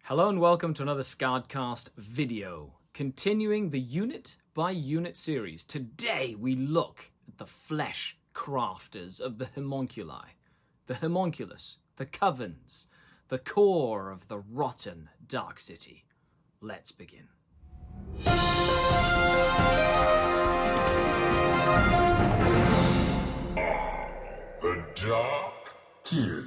Hello and welcome to another SkaredCast video, continuing the unit-by-unit series. Today we look at the flesh crafters of the Haemonculi, the Haemonculus, the Covens, the core of the rotten Dark City. Let's begin. The Dark City.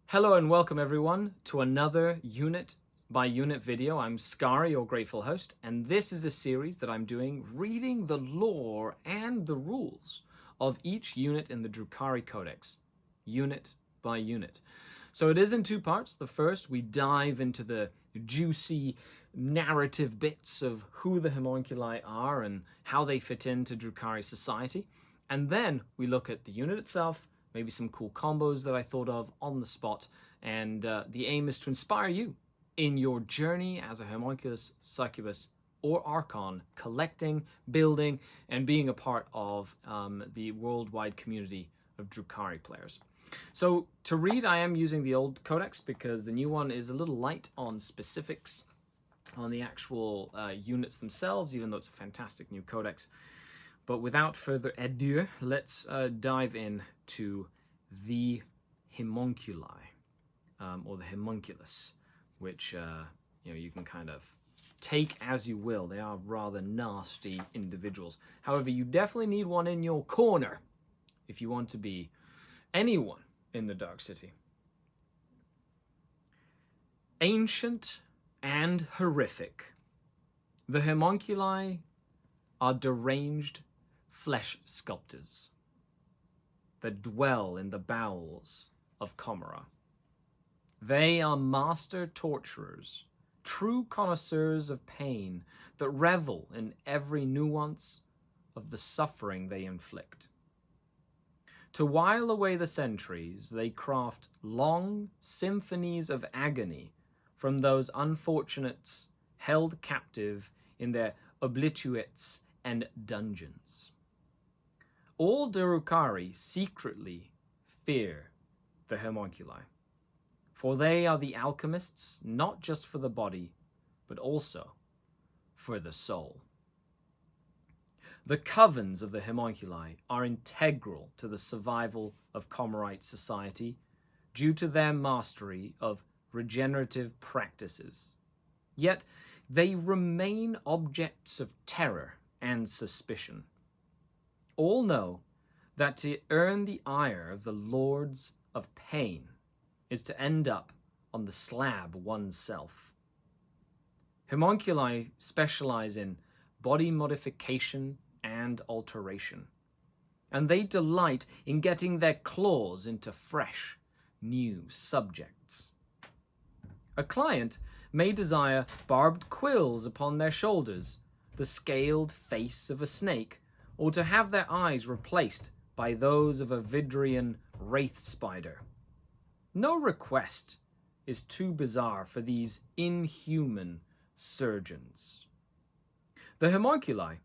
Hello and welcome everyone to another unit-by-unit video. I'm Skari, your grateful host, and this is a series that I'm doing reading the lore and the rules of each unit in the Drukhari Codex, unit by unit. So it is in two parts. The first, we dive into the juicy narrative bits of who the Haemonculi are and how they fit into Drukhari society. And then we look at the unit itself, maybe some cool combos that I thought of on the spot, and the aim is to inspire you in your journey as a Haemonculus, Succubus, or Archon, collecting, building, and being a part of the worldwide community of Drukhari players. So to read, I am using the old codex because the new one is a little light on specifics on the actual units themselves, even though it's a fantastic new codex. But without further ado, let's dive in to the Haemonculi, or the Haemonculus, which you can kind of take as you will. They are rather nasty individuals. However, you definitely need one in your corner if you want to be anyone in the Dark City. Ancient and horrific, the Haemonculi are deranged flesh sculptors that dwell in the bowels of Comora. They are master torturers, true connoisseurs of pain that revel in every nuance of the suffering they inflict. To while away the centuries, they craft long symphonies of agony from those unfortunates held captive in their oblituates and dungeons. All Drukhari secretly fear the Haemonculi, for they are the alchemists not just for the body, but also for the soul. The covens of the Haemonculi are integral to the survival of Comorite society due to their mastery of regenerative practices. Yet they remain objects of terror and suspicion. All know that to earn the ire of the Lords of Pain is to end up on the slab oneself. Haemonculi specialize in body modification and alteration, and they delight in getting their claws into fresh, new subjects. A client may desire barbed quills upon their shoulders, the scaled face of a snake, or to have their eyes replaced by those of a Vidrian wraith spider. No request is too bizarre for these inhuman surgeons. The Haemonculi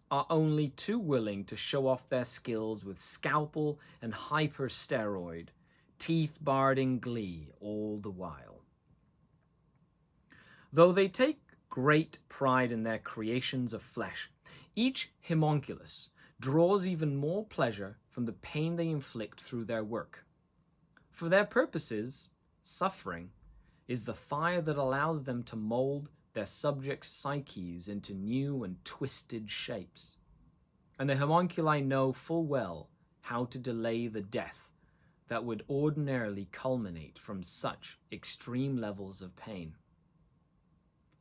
are only too willing to show off their skills with scalpel and hypersteroid, teeth barred in glee all the while. Though they take great pride in their creations of flesh, each Haemonculus draws even more pleasure from the pain they inflict through their work. For their purposes, suffering is the fire that allows them to mold their subjects' psyches into new and twisted shapes. And the Haemonculi know full well how to delay the death that would ordinarily culminate from such extreme levels of pain.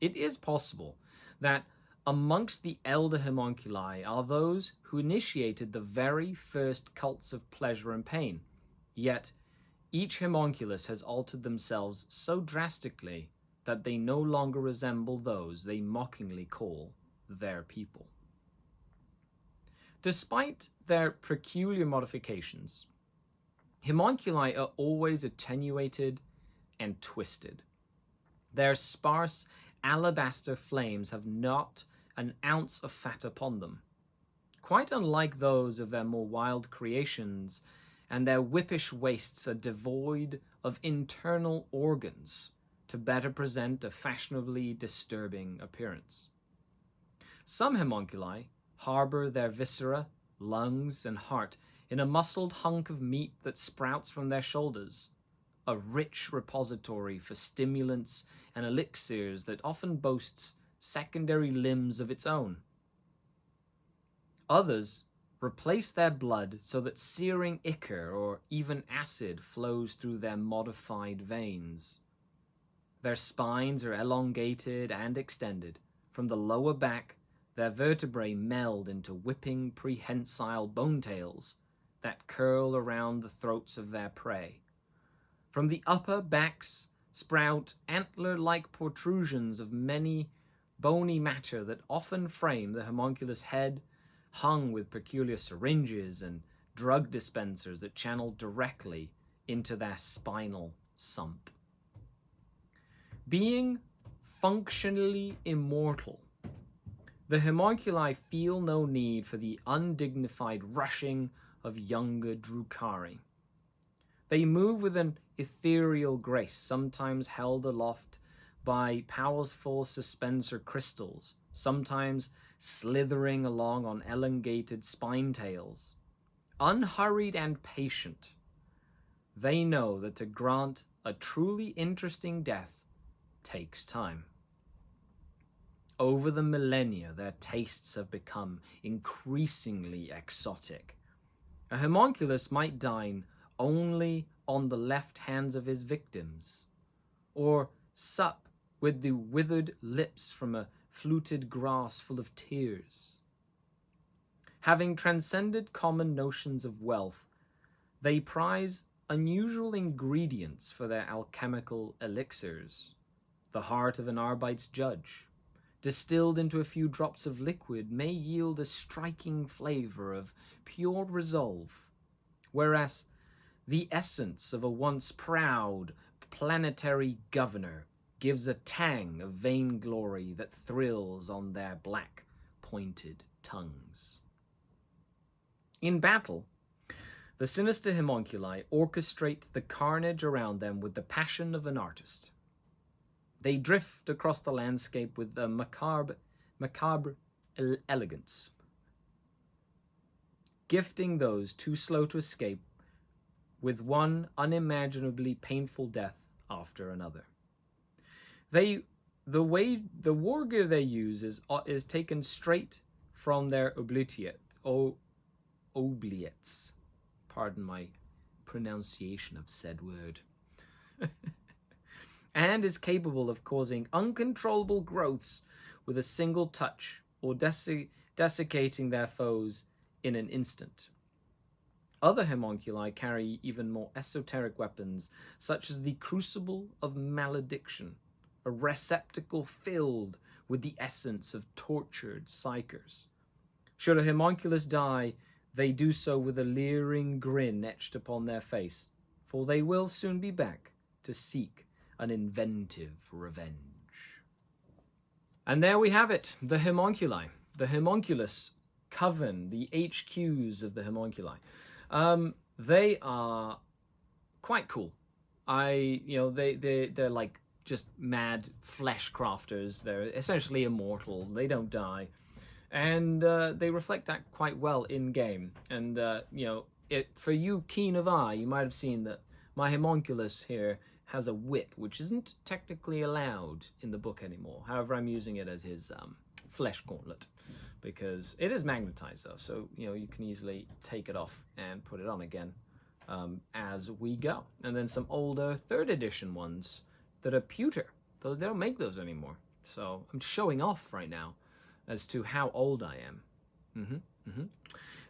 It is possible that amongst the elder Haemonculi are those who initiated the very first cults of pleasure and pain, yet each Haemonculus has altered themselves so drastically that they no longer resemble those they mockingly call their people. Despite their peculiar modifications, Haemonculi are always attenuated and twisted. Their sparse alabaster flames have not an ounce of fat upon them. Quite unlike those of their more wild creations, and their whippish waists are devoid of internal organs to to better present a fashionably disturbing appearance. Some homunculi harbor their viscera, lungs, and heart in a muscled hunk of meat that sprouts from their shoulders, a rich repository for stimulants and elixirs that often boasts secondary limbs of its own. Others replace their blood so that searing ichor or even acid flows through their modified veins. Their spines are elongated and extended. From the lower back, their vertebrae meld into whipping prehensile bone tails that curl around the throats of their prey. From the upper backs sprout antler-like protrusions of many bony matter that often frame the homunculus head, hung with peculiar syringes and drug dispensers that channel directly into their spinal sump. Being functionally immortal, the homunculi feel no need for the undignified rushing of younger Drukhari. They move with an ethereal grace, sometimes held aloft by powerful suspensor crystals, sometimes slithering along on elongated spine tails. Unhurried and patient, they know that to grant a truly interesting death takes time. Over the millennia, their tastes have become increasingly exotic. A homunculus might dine only on the left hands of his victims, or sup with the withered lips from a fluted grass full of tears. Having transcended common notions of wealth, they prize unusual ingredients for their alchemical elixirs. The heart of an Arbite's judge, distilled into a few drops of liquid, may yield a striking flavor of pure resolve, whereas the essence of a once proud planetary governor gives a tang of vainglory that thrills on their black, pointed tongues. In battle, the sinister homunculi orchestrate the carnage around them with the passion of an artist. They drift across the landscape with a macabre elegance, gifting those too slow to escape with one unimaginably painful death after another. The war gear they use is taken straight from their oubliettes. Pardon my pronunciation of said word. And is capable of causing uncontrollable growths with a single touch, or desiccating their foes in an instant. Other homunculi carry even more esoteric weapons, such as the Crucible of Malediction, a receptacle filled with the essence of tortured psychers. Should a homunculus die, they do so with a leering grin etched upon their face, for they will soon be back to seek an inventive revenge. And there we have it, the homunculi. The homunculus coven, the HQs of the homunculi. They are quite cool. They're like just mad flesh crafters. They're essentially immortal. They don't die. And they reflect that quite well in game. And, for you keen of eye, you might have seen that my homunculus here has a whip, which isn't technically allowed in the book anymore. However, I'm using it as his flesh gauntlet, because it is magnetized though, so you can easily take it off and put it on again as we go. And then some older 3rd edition ones that are pewter. They don't make those anymore. So I'm showing off right now as to how old I am.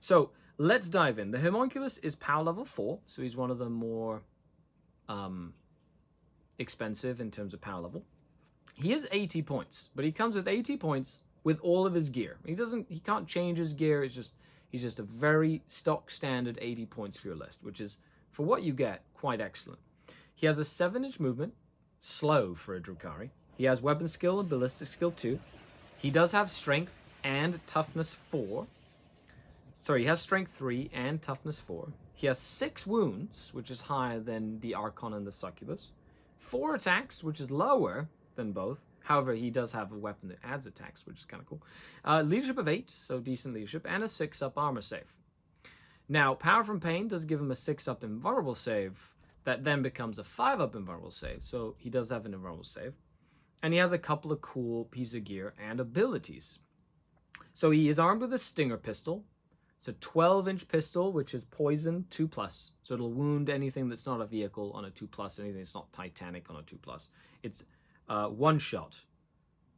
So let's dive in. The homunculus is power level 4, so he's one of the more expensive in terms of power level. He is 80 points, but he comes with 80 points with all of his gear. He can't change his gear. He's just a very stock standard 80 points for your list, which is, for what you get, quite excellent. He has a 7-inch movement, slow for a Drukhari. He has weapon skill and ballistic skill 2. He does have strength and toughness 4. Sorry, he has strength 3 and toughness 4. He has 6 wounds, which is higher than the Archon and the Succubus. 4 attacks, which is lower than both. However, he does have a weapon that adds attacks, which is kind of cool. Leadership of 8, so decent leadership, and a 6-up armor save. Now, Power from Pain does give him a 6-up invulnerable save that then becomes a 5-up invulnerable save, so he does have an invulnerable save. And he has a couple of cool pieces of gear and abilities. So he is armed with a Stinger pistol. It's a 12-inch pistol, which is poison 2+. So it'll wound anything that's not a vehicle on a 2+, anything that's not Titanic on a 2+. It's 1 shot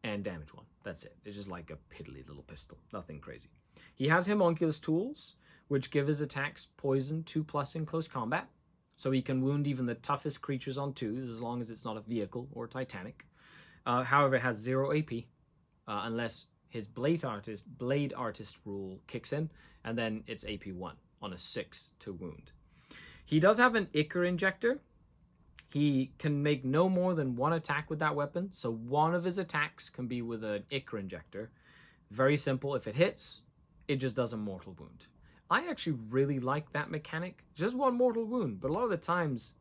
and damage 1. That's it. It's just like a piddly little pistol. Nothing crazy. He has Haemonculus tools, which give his attacks poison 2+ in close combat. So he can wound even the toughest creatures on 2s as long as it's not a vehicle or Titanic. However, it has 0 AP unless his Blade Artist rule kicks in, and then it's AP 1 on a 6 to wound. He does have an Ichor Injector. He can make no more than 1 attack with that weapon, so one of his attacks can be with an Ichor Injector. Very simple. If it hits, it just does a mortal wound. I actually really like that mechanic. Just 1 mortal wound, but a lot of the times,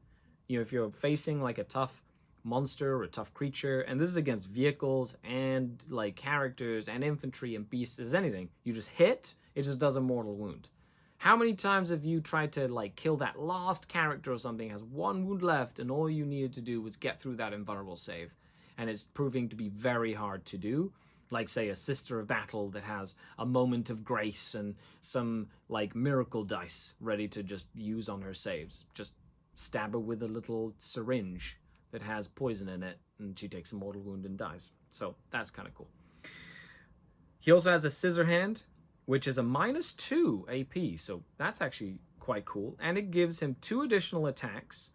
you know, if you're facing like a tough monster or a tough creature, and this is against vehicles and like characters and infantry and beasts as anything, you just hit, it just does a mortal wound. How many times have you tried to like kill that last character or something, has 1 wound left, and all you needed to do was get through that invulnerable save, and it's proving to be very hard to do? Like, say, a Sister of Battle that has a Moment of Grace and some like miracle dice ready to just use on her saves. Just stab her with a little syringe that has poison in it, and she takes a mortal wound and dies. So that's kind of cool. He also has a Scissor Hand, which is a -2 AP, so that's actually quite cool. And it gives him 2 additional attacks,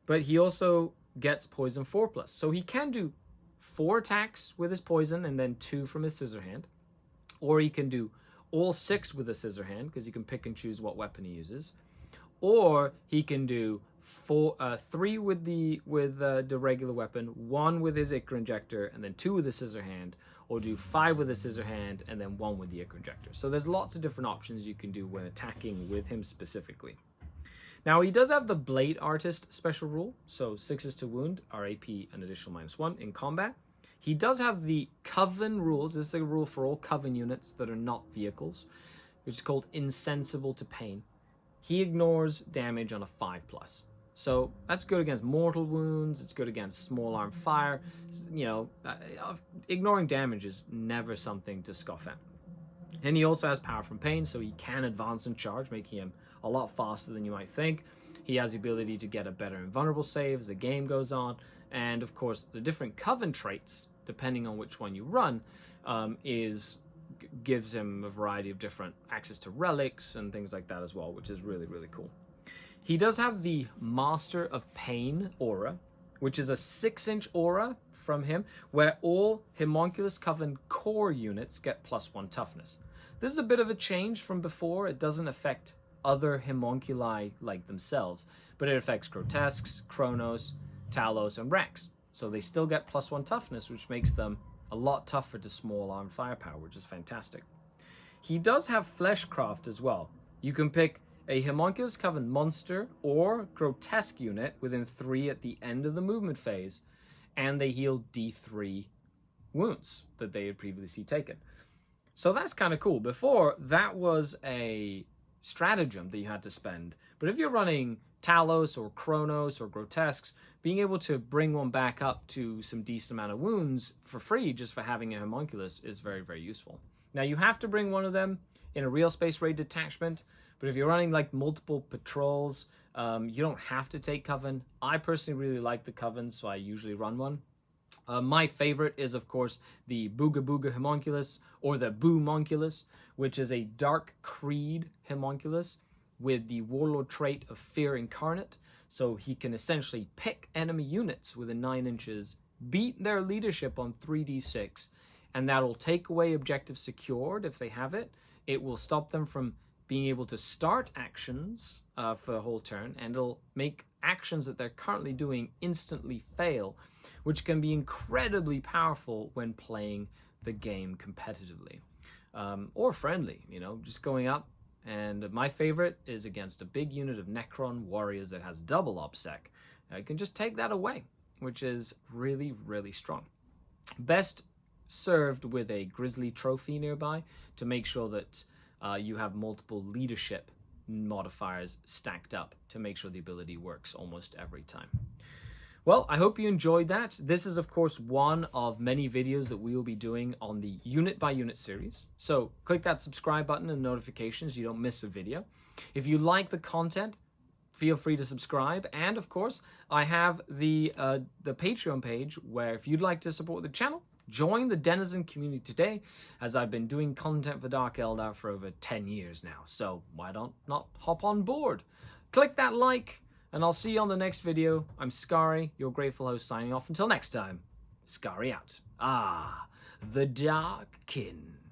but he also gets poison 4+. So he can do 4 attacks with his poison and then 2 from his Scissor Hand. Or he can do all 6 with a Scissor Hand, because you can pick and choose what weapon he uses. Or he can do 3 with the regular weapon, 1 with his Ichor Injector, and then 2 with the Scissor Hand, or do 5 with the Scissor Hand and then 1 with the Ichor Injector. So there's lots of different options you can do when attacking with him specifically. Now, he does have the Blade Artist special rule, so 6s to wound are AP an additional -1 in combat. He does have the Coven rules. This is a rule for all Coven units that are not vehicles, which is called Insensible to Pain. He ignores damage on a 5+. So that's good against mortal wounds. It's good against small arm fire. You know, ignoring damage is never something to scoff at. And he also has Power from Pain, so he can advance and charge, making him a lot faster than you might think. He has the ability to get a better invulnerable save as the game goes on. And of course, the different Coven traits, depending on which one you run, gives him a variety of different access to relics and things like that as well, which is really, really cool. He does have the Master of Pain aura, which is a 6-inch aura from him, where all Haemonculus Coven core units get +1 toughness. This is a bit of a change from before. It doesn't affect other Haemonculi like themselves, but it affects Grotesques, Chronos, Talos, and Rex. So they still get +1 toughness, which makes them a lot tougher to small arm firepower, which is fantastic. He does have Fleshcraft as well. You can pick a Haemonculus Coven monster or grotesque unit within 3 at the end of the movement phase, and they heal D3 wounds that they had previously taken. So that's kind of cool. Before, that was a stratagem that you had to spend. But if you're running Talos or Chronos or Grotesques, being able to bring one back up to some decent amount of wounds for free just for having a Haemonculus is very, very useful. Now, you have to bring one of them in a real space raid detachment, but if you're running like multiple patrols, you don't have to take Coven. I personally really like the Coven, so I usually run one. My favorite is, of course, the Booga Booga Haemonculus, or the Boomonculus, which is a Dark Creed Haemonculus with the Warlord trait of Fear Incarnate. So he can essentially pick enemy units within 9 inches, beat their leadership on 3d6, and that'll take away objective secured if they have it. It will stop them from being able to start actions for the whole turn, and it'll make actions that they're currently doing instantly fail, which can be incredibly powerful when playing the game competitively or friendly, you know, just going up. And my favorite is against a big unit of Necron warriors that has double OBSEC. You can just take that away which is really, really strong. Best served with a grizzly trophy nearby to make sure that you have multiple leadership modifiers stacked up to make sure the ability works almost every time. Well, I hope you enjoyed that. This is, of course, one of many videos that we will be doing on the unit by unit series. So click that subscribe button and notifications so you don't miss a video. If you like the content, feel free to subscribe. And of course, I have the Patreon page where if you'd like to support the channel, join the Denizen community today, as I've been doing content for Dark Eldar for over 10 years now. So why not hop on board? Click that like, and I'll see you on the next video. I'm Skari, your grateful host, signing off. Until next time, Skari out. The Dark Kin.